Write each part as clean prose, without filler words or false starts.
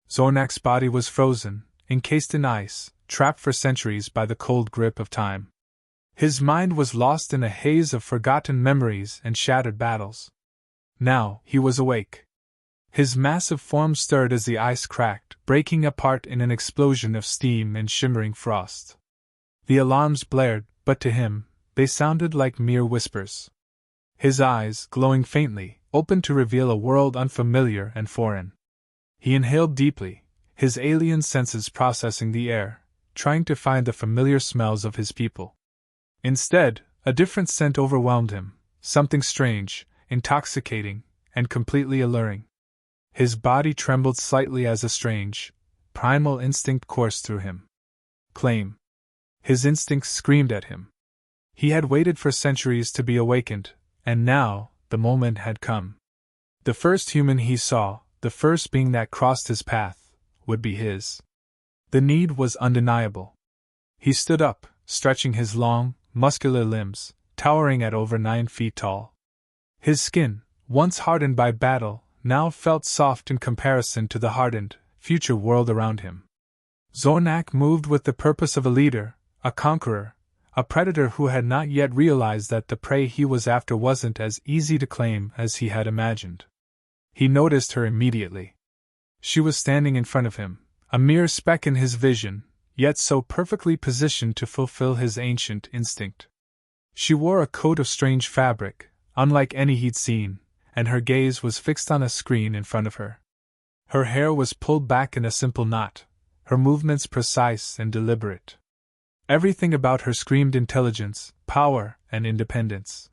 Zornak's body was frozen, encased in ice, trapped for centuries by the cold grip of time. His mind was lost in a haze of forgotten memories and shattered battles. Now, he was awake. His massive form stirred as the ice cracked, breaking apart in an explosion of steam and shimmering frost. The alarms blared, but to him, they sounded like mere whispers. His eyes, glowing faintly, opened to reveal a world unfamiliar and foreign. He inhaled deeply, his alien senses processing the air, trying to find the familiar smells of his people. Instead, a different scent overwhelmed him, something strange, intoxicating, and completely alluring. His body trembled slightly as a strange, primal instinct coursed through him. Claim. His instincts screamed at him. He had waited for centuries to be awakened, and now, the moment had come. The first human he saw, the first being that crossed his path, would be his. The need was undeniable. He stood up, stretching his long, muscular limbs, towering at over 9 feet tall. His skin, once hardened by battle, now felt soft in comparison to the hardened, future world around him. Zornak moved with the purpose of a leader, a conqueror, a predator who had not yet realized that the prey he was after wasn't as easy to claim as he had imagined. He noticed her immediately. She was standing in front of him, a mere speck in his vision, yet so perfectly positioned to fulfill his ancient instinct. She wore a coat of strange fabric, unlike any he'd seen, and her gaze was fixed on a screen in front of her. Her hair was pulled back in a simple knot, her movements precise and deliberate. Everything about her screamed intelligence, power, and independence.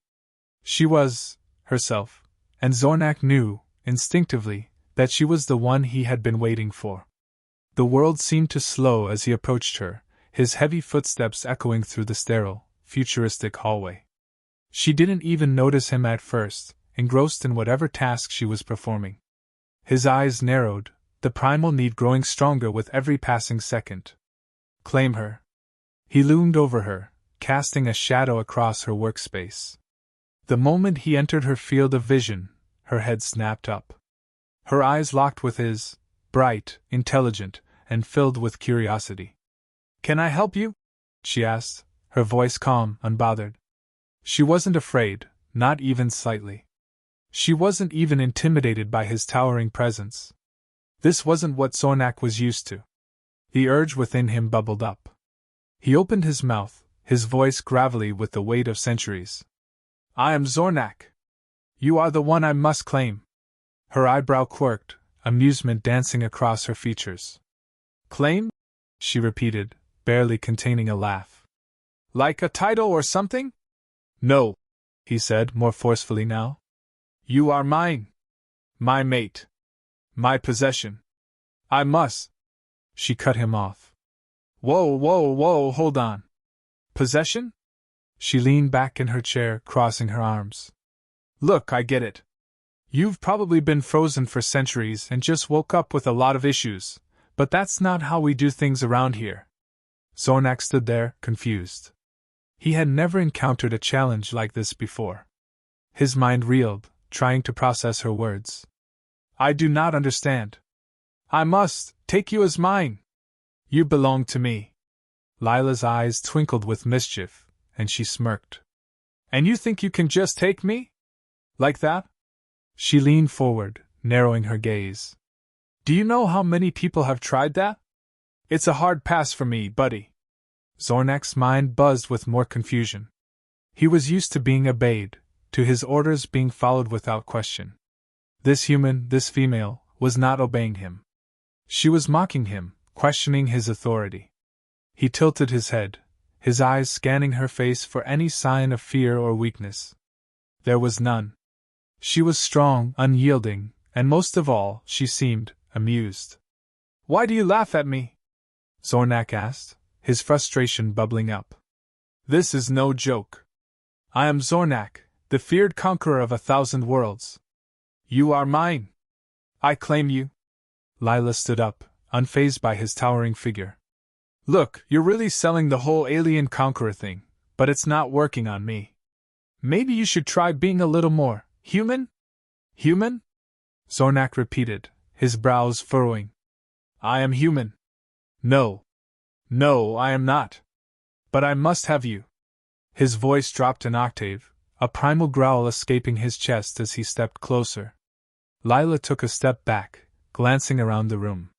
She was herself, and Zornak knew, instinctively, that she was the one he had been waiting for. The world seemed to slow as he approached her, his heavy footsteps echoing through the sterile, futuristic hallway. She didn't even notice him at first, engrossed in whatever task she was performing. His eyes narrowed, the primal need growing stronger with every passing second. Claim her. He loomed over her, casting a shadow across her workspace. The moment he entered her field of vision, her head snapped up. Her eyes locked with his, bright, intelligent, and filled with curiosity. "Can I help you?" she asked, her voice calm, unbothered. She wasn't afraid, not even slightly. She wasn't even intimidated by his towering presence. This wasn't what Zornak was used to. The urge within him bubbled up. He opened his mouth, his voice gravelly with the weight of centuries. "I am Zornak. You are the one I must claim." Her eyebrow quirked, amusement dancing across her features. "Claim?" she repeated, barely containing a laugh. "Like a title or something?" "No," he said, more forcefully now. "You are mine. My mate. My possession. I must." She cut him off. Whoa, hold on. Possession?" She leaned back in her chair, crossing her arms. "Look, I get it. You've probably been frozen for centuries and just woke up with a lot of issues, but that's not how we do things around here." Zornak stood there, confused. He had never encountered a challenge like this before. His mind reeled, trying to process her words. "I do not understand. I must take you as mine. You belong to me." Lila's eyes twinkled with mischief, and she smirked. "And you think you can just take me? Like that?" She leaned forward, narrowing her gaze. "Do you know how many people have tried that? It's a hard pass for me, buddy." Zornak's mind buzzed with more confusion. He was used to being obeyed, to his orders being followed without question. This human, this female, was not obeying him. She was mocking him, questioning his authority. He tilted his head, his eyes scanning her face for any sign of fear or weakness. There was none. She was strong, unyielding, and most of all, she seemed amused. "Why do you laugh at me?" Zornak asked, his frustration bubbling up. "This is no joke. I am Zornak, the feared conqueror of 1,000 worlds. You are mine. I claim you." Lila stood up, unfazed by his towering figure. "Look, you're really selling the whole alien conqueror thing, but it's not working on me. Maybe you should try being a little more human?" "Human?" Zornak repeated, his brows furrowing. I am human. No. No, I am not. But I must have you. His voice dropped an octave, a primal growl escaping his chest as he stepped closer. Lila took a step back, glancing around the room.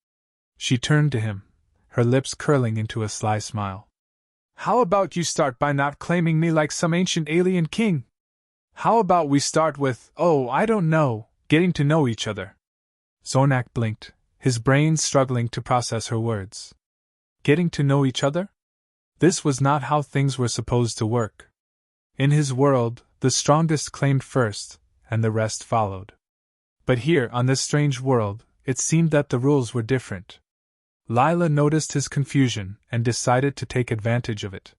She turned to him, her lips curling into a sly smile. How about you start by not claiming me like some ancient alien king? How about we start with, oh, I don't know, getting to know each other? Zornak blinked, his brain struggling to process her words. Getting to know each other? This was not how things were supposed to work. In his world, the strongest claimed first, and the rest followed. But here, on this strange world, it seemed that the rules were different. Lila noticed his confusion and decided to take advantage of it.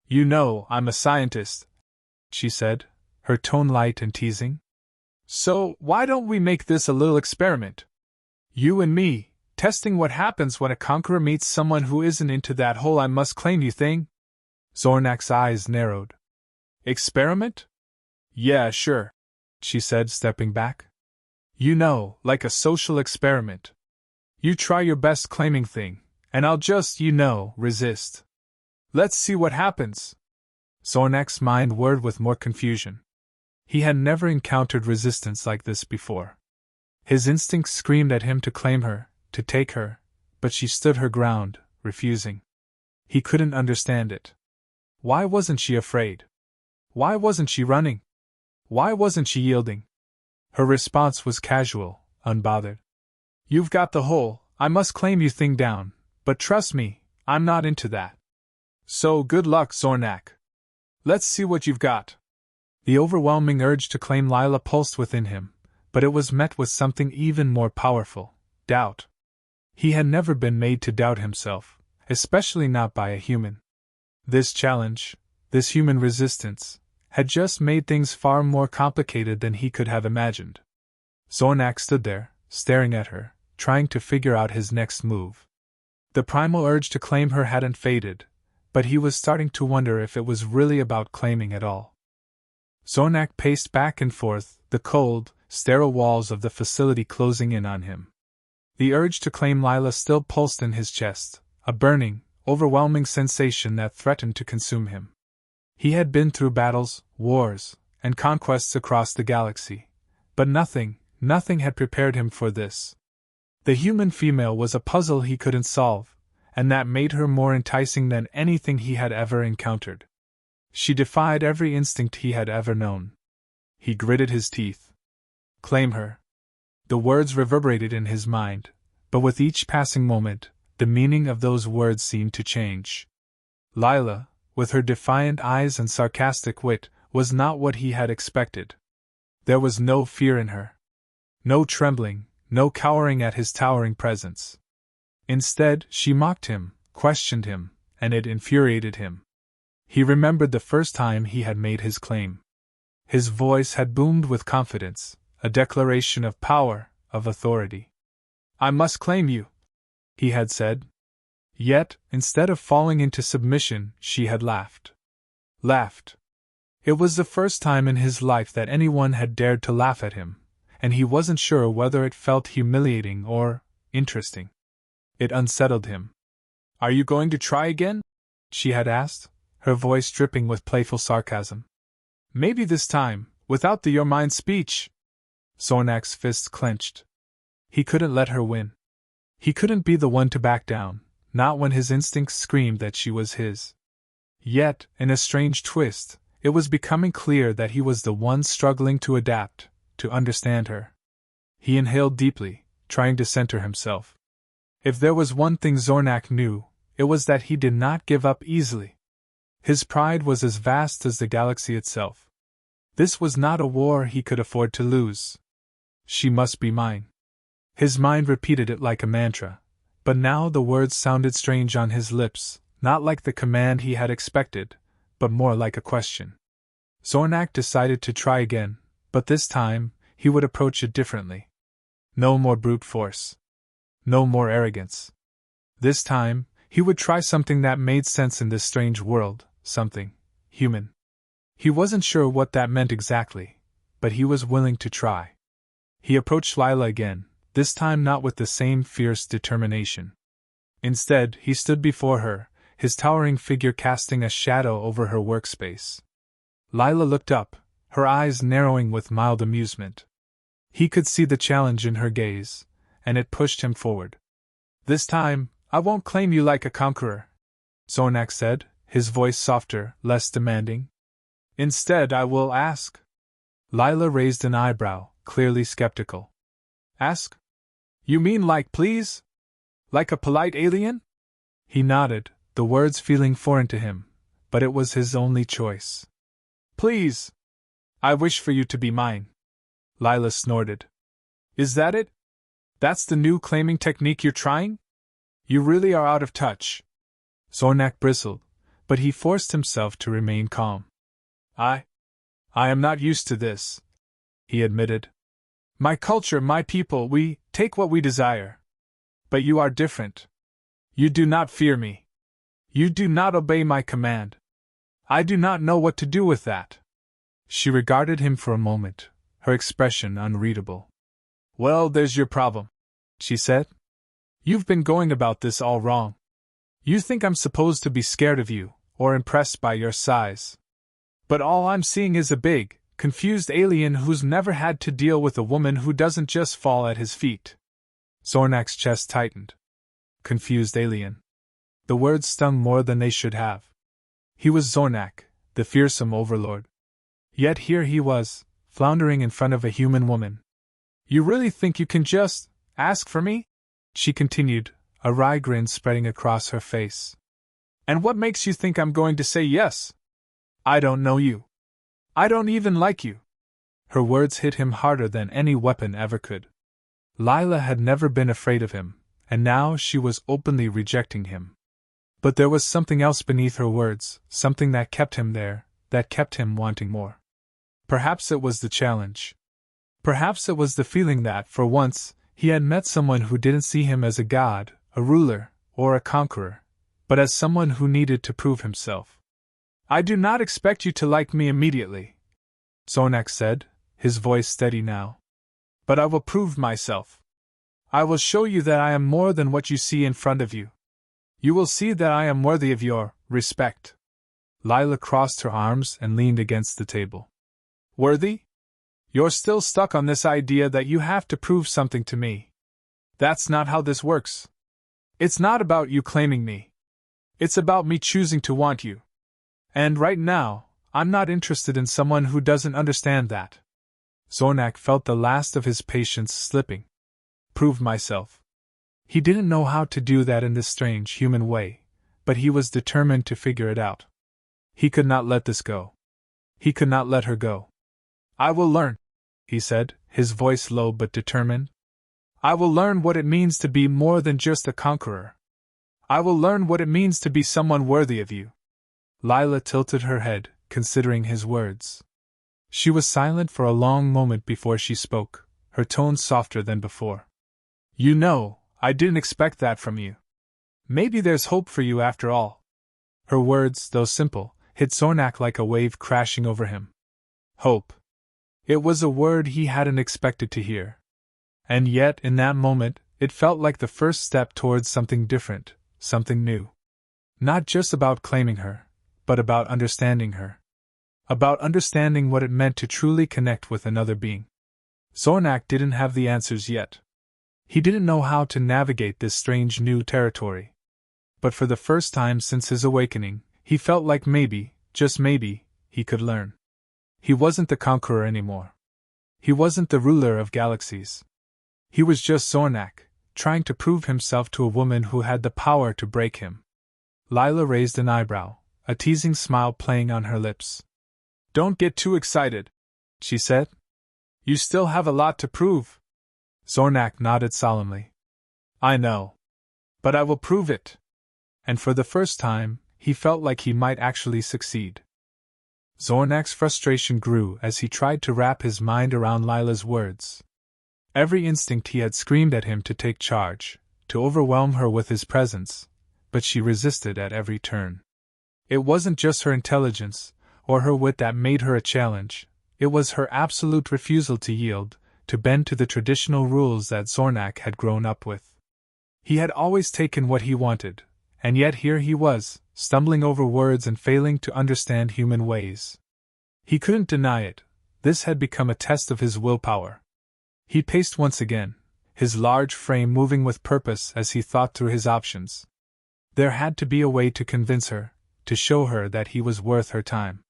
You know, I'm a scientist, she said, her tone light and teasing. So, why don't we make this a little experiment? You and me, testing what happens when a conqueror meets someone who isn't into that whole I must claim you thing? Zornak's eyes narrowed. Experiment? Yeah, sure, she said, stepping back. You know, like a social experiment. You try your best claiming thing, and I'll just, resist. Let's see what happens. Zornak's mind whirred with more confusion. He had never encountered resistance like this before. His instincts screamed at him to claim her, to take her, but she stood her ground, refusing. He couldn't understand it. Why wasn't she afraid? Why wasn't she running? Why wasn't she yielding? Her response was casual, unbothered. You've got the whole, I must claim you thing down, but trust me, I'm not into that. So good luck, Zornak. Let's see what you've got. The overwhelming urge to claim Lila pulsed within him, but it was met with something even more powerful, doubt. He had never been made to doubt himself, especially not by a human. This challenge, this human resistance, had just made things far more complicated than he could have imagined. Zornak stood there, staring at her, trying to figure out his next move. The primal urge to claim her hadn't faded, but he was starting to wonder if it was really about claiming at all. Zornak paced back and forth, the cold, sterile walls of the facility closing in on him. The urge to claim Lila still pulsed in his chest, a burning, overwhelming sensation that threatened to consume him. He had been through battles, wars, and conquests across the galaxy, but nothing had prepared him for this. The human female was a puzzle he couldn't solve, and that made her more enticing than anything he had ever encountered. She defied every instinct he had ever known. He gritted his teeth. Claim her. The words reverberated in his mind, but with each passing moment, the meaning of those words seemed to change. Lila, with her defiant eyes and sarcastic wit, was not what he had expected. There was no fear in her. No trembling, no cowering at his towering presence. Instead, she mocked him, questioned him, and it infuriated him. He remembered the first time he had made his claim. His voice had boomed with confidence, a declaration of power, of authority. I must claim you, he had said. Yet, instead of falling into submission, she had laughed. Laughed. It was the first time in his life that anyone had dared to laugh at him, and he wasn't sure whether it felt humiliating or interesting. It unsettled him. Are you going to try again? She had asked, her voice dripping with playful sarcasm. Maybe this time, without the your mind speech. Zornak's fists clenched. He couldn't let her win. He couldn't be the one to back down, not when his instincts screamed that she was his. Yet, in a strange twist, it was becoming clear that he was the one struggling to adapt, to understand her. He inhaled deeply, trying to center himself. If there was one thing Zornak knew, it was that he did not give up easily. His pride was as vast as the galaxy itself. This was not a war he could afford to lose. She must be mine. His mind repeated it like a mantra, but now the words sounded strange on his lips, not like the command he had expected, but more like a question. Zornak decided to try again, but this time, he would approach it differently. No more brute force. No more arrogance. This time, he would try something that made sense in this strange world, something human. He wasn't sure what that meant exactly, but he was willing to try. He approached Lila again, this time not with the same fierce determination. Instead, he stood before her, his towering figure casting a shadow over her workspace. Lila looked up, her eyes narrowing with mild amusement. He could see the challenge in her gaze, and it pushed him forward. "This time, I won't claim you like a conqueror," Zornak said, his voice softer, less demanding. "Instead, I will ask." Lila raised an eyebrow, clearly skeptical. "Ask? You mean like please? Like a polite alien?" He nodded, the words feeling foreign to him, but it was his only choice. "Please! I wish for you to be mine." Lila snorted. "Is that it? That's the new claiming technique you're trying? You really are out of touch." Zornak bristled, but he forced himself to remain calm. I am not used to this," he admitted. "My culture, my people, we take what we desire. But you are different. You do not fear me. You do not obey my command. I do not know what to do with that." She regarded him for a moment, her expression unreadable. "Well, there's your problem," she said. "You've been going about this all wrong. You think I'm supposed to be scared of you, or impressed by your size. But all I'm seeing is a big, confused alien who's never had to deal with a woman who doesn't just fall at his feet." Zornak's chest tightened. Confused alien. The words stung more than they should have. He was Zornak, the fearsome overlord. Yet here he was, floundering in front of a human woman. "You really think you can just ask for me?" she continued, a wry grin spreading across her face. "And what makes you think I'm going to say yes? I don't know you. I don't even like you." Her words hit him harder than any weapon ever could. Lila had never been afraid of him, and now she was openly rejecting him. But there was something else beneath her words, something that kept him there, that kept him wanting more. Perhaps it was the challenge. Perhaps it was the feeling that, for once, he had met someone who didn't see him as a god, a ruler, or a conqueror, but as someone who needed to prove himself. "I do not expect you to like me immediately," Zornak said, his voice steady now. "But I will prove myself. I will show you that I am more than what you see in front of you. You will see that I am worthy of your respect." Lila crossed her arms and leaned against the table. "Worthy? You're still stuck on this idea that you have to prove something to me. That's not how this works. It's not about you claiming me. It's about me choosing to want you. And right now, I'm not interested in someone who doesn't understand that." Zornak felt the last of his patience slipping. Prove myself. He didn't know how to do that in this strange human way, but he was determined to figure it out. He could not let this go. He could not let her go. "I will learn," he said, his voice low but determined. "I will learn what it means to be more than just a conqueror. I will learn what it means to be someone worthy of you." Lila tilted her head, considering his words. She was silent for a long moment before she spoke, her tone softer than before. "You know, I didn't expect that from you. Maybe there's hope for you after all." Her words, though simple, hit Zornak like a wave crashing over him. Hope. It was a word he hadn't expected to hear. And yet, in that moment, it felt like the first step towards something different, something new. Not just about claiming her, but about understanding her. About understanding what it meant to truly connect with another being. Zornak didn't have the answers yet. He didn't know how to navigate this strange new territory. But for the first time since his awakening, he felt like maybe, just maybe, he could learn. He wasn't the conqueror anymore. He wasn't the ruler of galaxies. He was just Zornak, trying to prove himself to a woman who had the power to break him. Lila raised an eyebrow, a teasing smile playing on her lips. "Don't get too excited," she said. "You still have a lot to prove." Zornak nodded solemnly. "I know. But I will prove it." And for the first time, he felt like he might actually succeed. Zornak's frustration grew as he tried to wrap his mind around Lila's words. Every instinct he had screamed at him to take charge, to overwhelm her with his presence, but she resisted at every turn. It wasn't just her intelligence, or her wit that made her a challenge, it was her absolute refusal to yield, to bend to the traditional rules that Zornak had grown up with. He had always taken what he wanted, and yet here he was, stumbling over words and failing to understand human ways. He couldn't deny it, this had become a test of his willpower. He paced once again, his large frame moving with purpose as he thought through his options. There had to be a way to convince her, to show her that he was worth her time.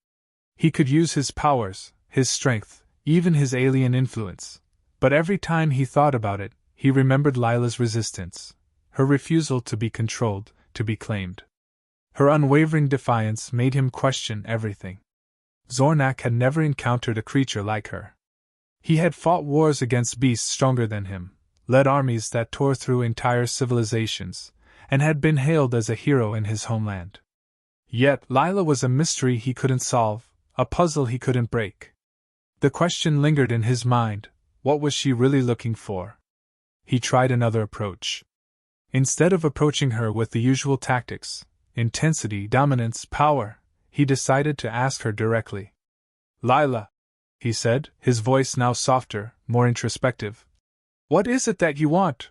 He could use his powers, his strength, even his alien influence, but every time he thought about it, he remembered Lila's resistance, her refusal to be controlled, to be claimed. Her unwavering defiance made him question everything. Zornak had never encountered a creature like her. He had fought wars against beasts stronger than him, led armies that tore through entire civilizations, and had been hailed as a hero in his homeland. Yet Lila was a mystery he couldn't solve, a puzzle he couldn't break. The question lingered in his mind, what was she really looking for? He tried another approach. Instead of approaching her with the usual tactics, intensity, dominance, power, he decided to ask her directly. Lila, he said, his voice now softer, more introspective. What is it that you want?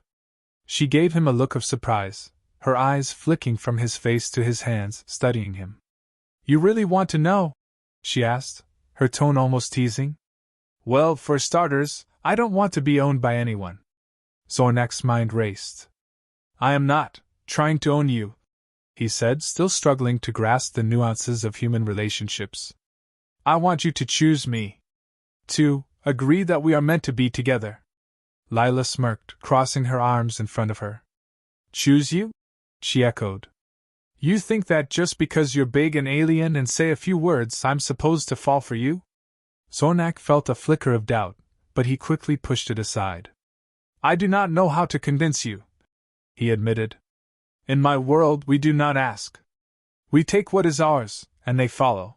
She gave him a look of surprise, her eyes flicking from his face to his hands, studying him. You really want to know? She asked, her tone almost teasing. Well, for starters, I don't want to be owned by anyone. Zornak's mind raced. I am not trying to own you, he said, still struggling to grasp the nuances of human relationships. I want you to choose me. To agree that we are meant to be together. Lila smirked, crossing her arms in front of her. Choose you? She echoed. You think that just because you're big and alien and say a few words I'm supposed to fall for you? Zornak felt a flicker of doubt, but he quickly pushed it aside. I do not know how to convince you, he admitted. In my world we do not ask. We take what is ours, and they follow.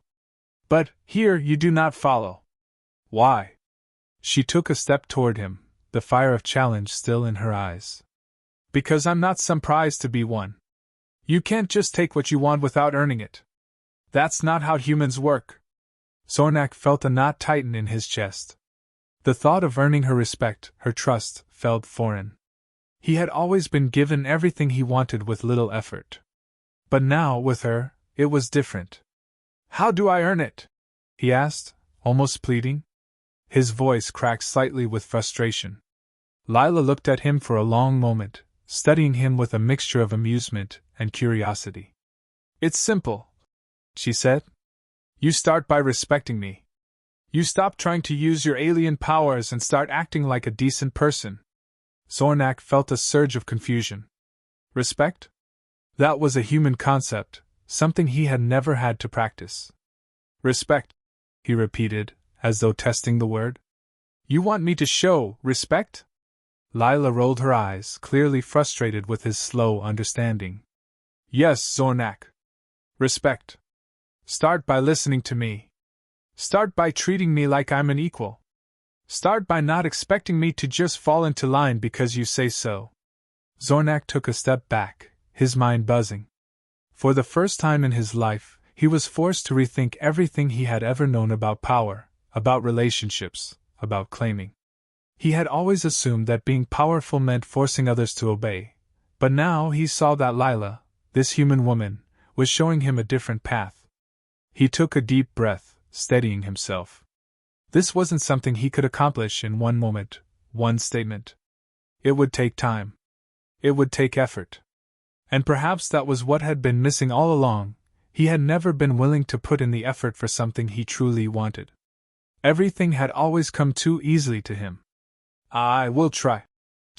But here you do not follow. Why? She took a step toward him, the fire of challenge still in her eyes. Because I'm not some prize to be won. You can't just take what you want without earning it. That's not how humans work. Zornak felt a knot tighten in his chest. The thought of earning her respect, her trust, felt foreign. He had always been given everything he wanted with little effort. But now, with her, it was different. How do I earn it? He asked, almost pleading. His voice cracked slightly with frustration. Lila looked at him for a long moment, studying him with a mixture of amusement and curiosity. It's simple, she said. You start by respecting me. You stop trying to use your alien powers and start acting like a decent person. Zornak felt a surge of confusion. Respect? That was a human concept, something he had never had to practice. Respect, he repeated, as though testing the word. You want me to show respect? Lila rolled her eyes, clearly frustrated with his slow understanding. Yes, Zornak. Respect. Start by listening to me. Start by treating me like I'm an equal. Start by not expecting me to just fall into line because you say so. Zornak took a step back, his mind buzzing. For the first time in his life, he was forced to rethink everything he had ever known about power, about relationships, about claiming. He had always assumed that being powerful meant forcing others to obey, but now he saw that Lila, this human woman, was showing him a different path. He took a deep breath, steadying himself. This wasn't something he could accomplish in one moment, one statement. It would take time. It would take effort. And perhaps that was what had been missing all along. He had never been willing to put in the effort for something he truly wanted. Everything had always come too easily to him. I will try,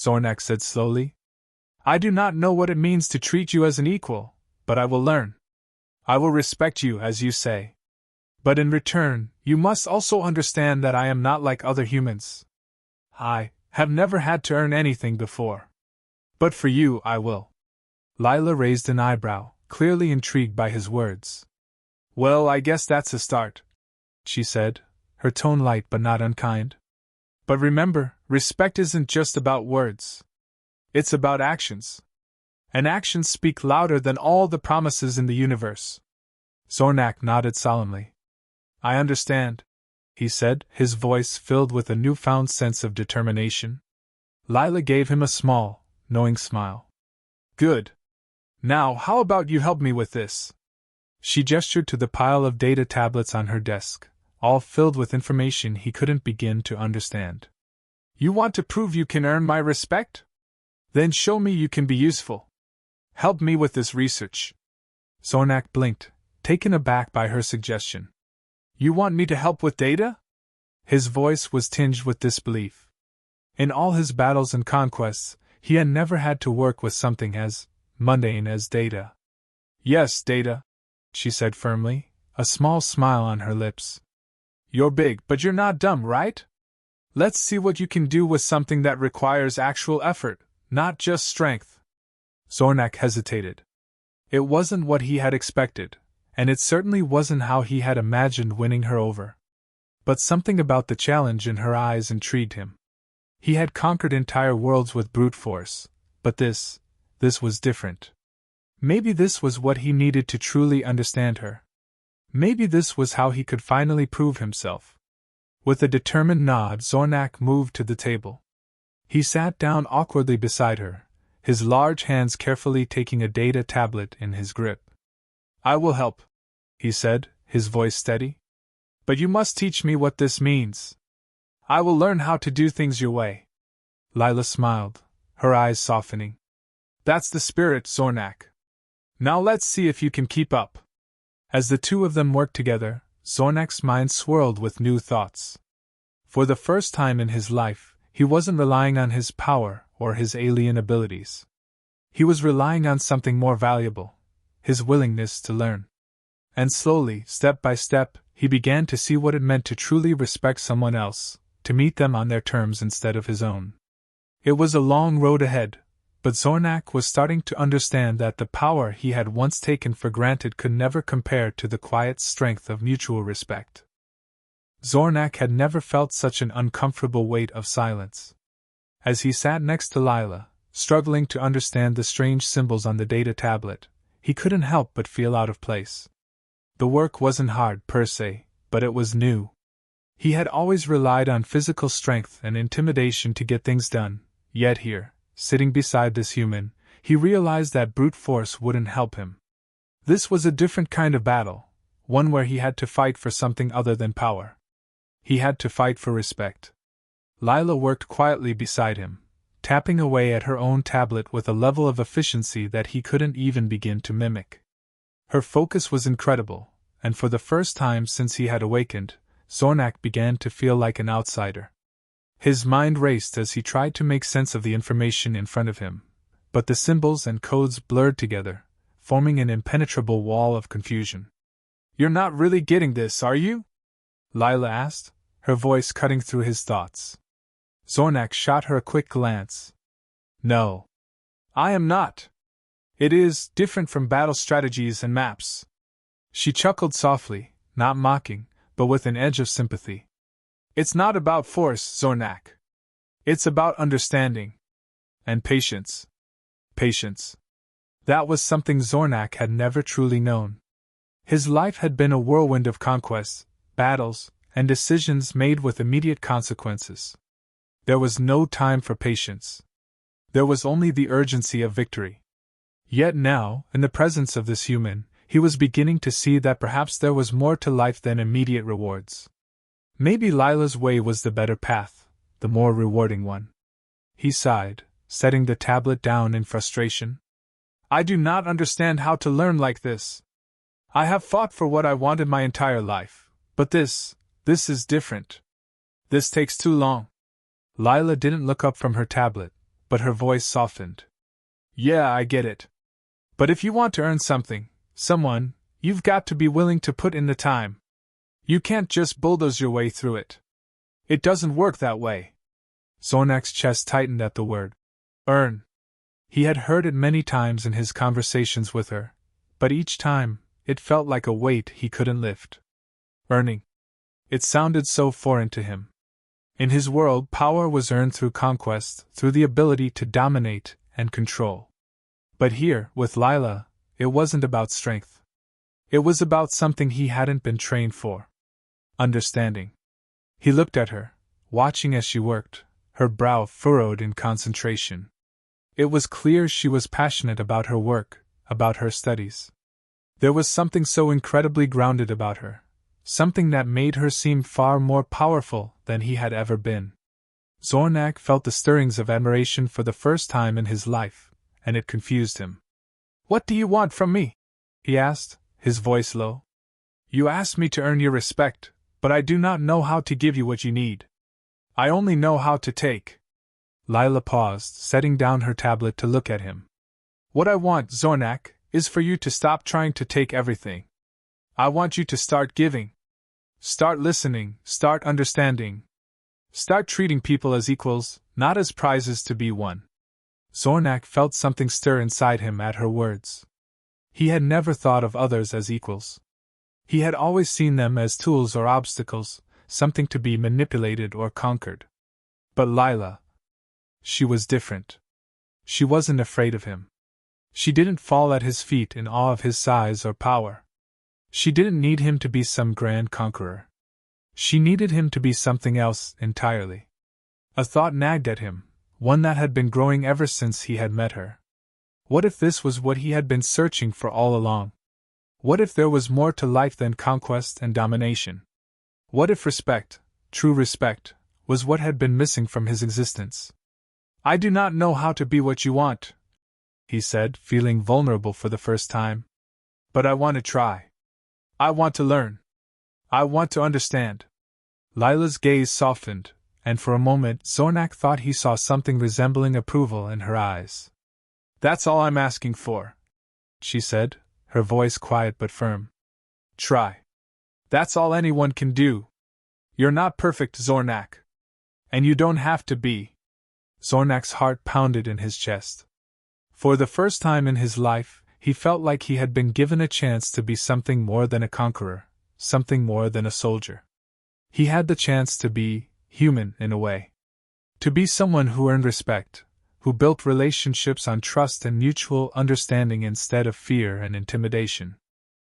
Zornak said slowly. I do not know what it means to treat you as an equal, but I will learn. I will respect you as you say. But in return, you must also understand that I am not like other humans. I have never had to earn anything before. But for you I will. Lila raised an eyebrow, clearly intrigued by his words. Well, I guess that's a start, she said, her tone light but not unkind. But remember, respect isn't just about words. It's about actions. And actions speak louder than all the promises in the universe. Zornak nodded solemnly. I understand. he said, his voice filled with a newfound sense of determination. Lila gave him a small, knowing smile. Good. Now, how about you help me with this? She gestured to the pile of data tablets on her desk, all filled with information he couldn't begin to understand. You want to prove you can earn my respect? Then show me you can be useful. Help me with this research. Zornak blinked, taken aback by her suggestion. You want me to help with data? His voice was tinged with disbelief. In all his battles and conquests, he had never had to work with something as mundane as data. Yes, data, she said firmly, a small smile on her lips. You're big, but you're not dumb, right? Let's see what you can do with something that requires actual effort, not just strength. Zornak hesitated. It wasn't what he had expected, and it certainly wasn't how he had imagined winning her over. But something about the challenge in her eyes intrigued him. He had conquered entire worlds with brute force, but this was different. Maybe this was what he needed to truly understand her. Maybe this was how he could finally prove himself. With a determined nod, Zornak moved to the table. He sat down awkwardly beside her, his large hands carefully taking a data tablet in his grip. I will help, he said, his voice steady. But you must teach me what this means. I will learn how to do things your way. Lila smiled, her eyes softening. That's the spirit, Zornak. Now let's see if you can keep up. As the two of them worked together, Zornak's mind swirled with new thoughts. For the first time in his life, he wasn't relying on his power or his alien abilities. He was relying on something more valuable, his willingness to learn. And slowly, step by step, he began to see what it meant to truly respect someone else, to meet them on their terms instead of his own. It was a long road ahead, but Zornak was starting to understand that the power he had once taken for granted could never compare to the quiet strength of mutual respect. Zornak had never felt such an uncomfortable weight of silence. As he sat next to Lila, struggling to understand the strange symbols on the data tablet, he couldn't help but feel out of place. The work wasn't hard per se, but it was new. He had always relied on physical strength and intimidation to get things done, yet here, sitting beside this human, he realized that brute force wouldn't help him. This was a different kind of battle, one where he had to fight for something other than power. He had to fight for respect. Lila worked quietly beside him, tapping away at her own tablet with a level of efficiency that he couldn't even begin to mimic. Her focus was incredible, and for the first time since he had awakened, Zornak began to feel like an outsider. His mind raced as he tried to make sense of the information in front of him, but the symbols and codes blurred together, forming an impenetrable wall of confusion. You're not really getting this, are you? Lila asked, her voice cutting through his thoughts. Zornak shot her a quick glance. No. I am not. It is different from battle strategies and maps. She chuckled softly, not mocking, but with an edge of sympathy. It's not about force, Zornak. It's about understanding. And patience. Patience. That was something Zornak had never truly known. His life had been a whirlwind of conquests, battles, and decisions made with immediate consequences. There was no time for patience. There was only the urgency of victory. Yet now, in the presence of this human, he was beginning to see that perhaps there was more to life than immediate rewards. Maybe Lila's way was the better path, the more rewarding one. He sighed, setting the tablet down in frustration. I do not understand how to learn like this. I have fought for what I wanted my entire life, but this is different. This takes too long. Lila didn't look up from her tablet, but her voice softened. Yeah, I get it. But if you want to earn someone, you've got to be willing to put in the time. You can't just bulldoze your way through it. It doesn't work that way. Zornak's chest tightened at the word. Earn. He had heard it many times in his conversations with her, but each time, it felt like a weight he couldn't lift. Earning. It sounded so foreign to him. In his world, power was earned through conquest, through the ability to dominate and control. But here, with Lila, it wasn't about strength. It was about something he hadn't been trained for. Understanding. He looked at her, watching as she worked, her brow furrowed in concentration. It was clear she was passionate about her work, about her studies. There was something so incredibly grounded about her, something that made her seem far more powerful than he had ever been. Zornak felt the stirrings of admiration for the first time in his life, and it confused him. "What do you want from me?" he asked, his voice low. "You asked me to earn your respect, but I do not know how to give you what you need. I only know how to take." Lila paused, setting down her tablet to look at him. "What I want, Zornak, is for you to stop trying to take everything. I want you to start giving. Start listening, start understanding. Start treating people as equals, not as prizes to be won." Zornak felt something stir inside him at her words. He had never thought of others as equals. He had always seen them as tools or obstacles, something to be manipulated or conquered. But Lila, she was different. She wasn't afraid of him. She didn't fall at his feet in awe of his size or power. She didn't need him to be some grand conqueror. She needed him to be something else entirely. A thought nagged at him, one that had been growing ever since he had met her. What if this was what he had been searching for all along? What if there was more to life than conquest and domination? What if respect, true respect, was what had been missing from his existence? "I do not know how to be what you want," he said, feeling vulnerable for the first time. "But I want to try. I want to learn. I want to understand." Lila's gaze softened, and for a moment Zornak thought he saw something resembling approval in her eyes. "That's all I'm asking for," she said, her voice quiet but firm. "Try. That's all anyone can do. You're not perfect, Zornak. And you don't have to be." Zornak's heart pounded in his chest. For the first time in his life, he felt like he had been given a chance to be something more than a conqueror, something more than a soldier. He had the chance to be human in a way. To be someone who earned respect, who built relationships on trust and mutual understanding instead of fear and intimidation.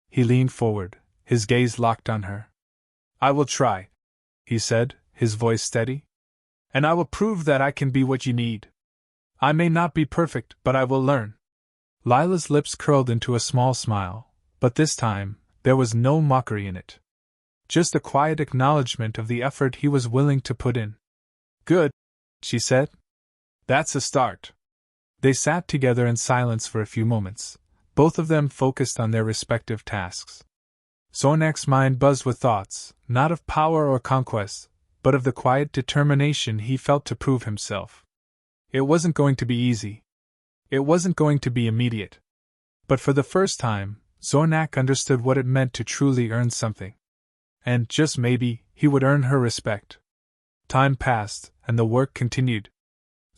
He leaned forward, his gaze locked on her. "I will try," he said, his voice steady. "And I will prove that I can be what you need. I may not be perfect, but I will learn." Lila's lips curled into a small smile, but this time, there was no mockery in it. Just a quiet acknowledgement of the effort he was willing to put in. "Good," she said. "That's a start." They sat together in silence for a few moments, both of them focused on their respective tasks. Zornak's mind buzzed with thoughts, not of power or conquest, but of the quiet determination he felt to prove himself. It wasn't going to be easy. It wasn't going to be immediate. But for the first time, Zornak understood what it meant to truly earn something. And, just maybe, he would earn her respect. Time passed, and the work continued.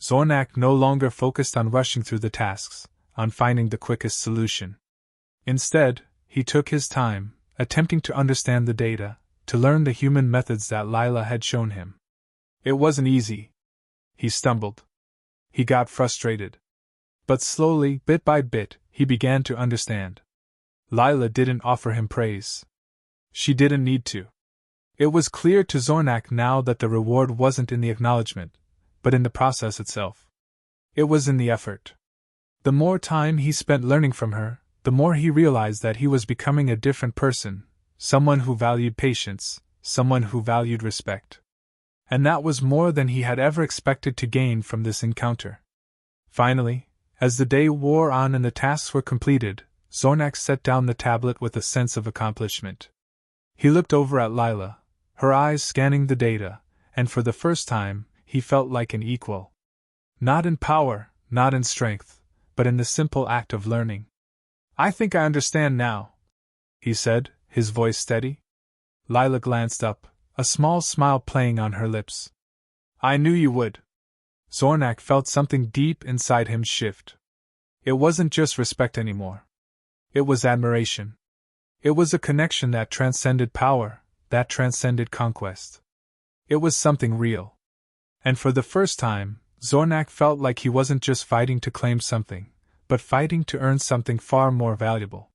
Zornak no longer focused on rushing through the tasks, on finding the quickest solution. Instead, he took his time, attempting to understand the data, to learn the human methods that Lila had shown him. It wasn't easy. He stumbled. He got frustrated. But slowly, bit by bit, he began to understand. Lila didn't offer him praise. She didn't need to. It was clear to Zornak now that the reward wasn't in the acknowledgement, but in the process itself. It was in the effort. The more time he spent learning from her, the more he realized that he was becoming a different person, someone who valued patience, someone who valued respect. And that was more than he had ever expected to gain from this encounter. Finally, as the day wore on and the tasks were completed, Zornak set down the tablet with a sense of accomplishment. He looked over at Lila, her eyes scanning the data, and for the first time, he felt like an equal. Not in power, not in strength, but in the simple act of learning. "I think I understand now," he said, his voice steady. Lila glanced up, a small smile playing on her lips. "I knew you would." Zornak felt something deep inside him shift. It wasn't just respect anymore. It was admiration. It was a connection that transcended power, that transcended conquest. It was something real. And for the first time, Zornak felt like he wasn't just fighting to claim something, but fighting to earn something far more valuable.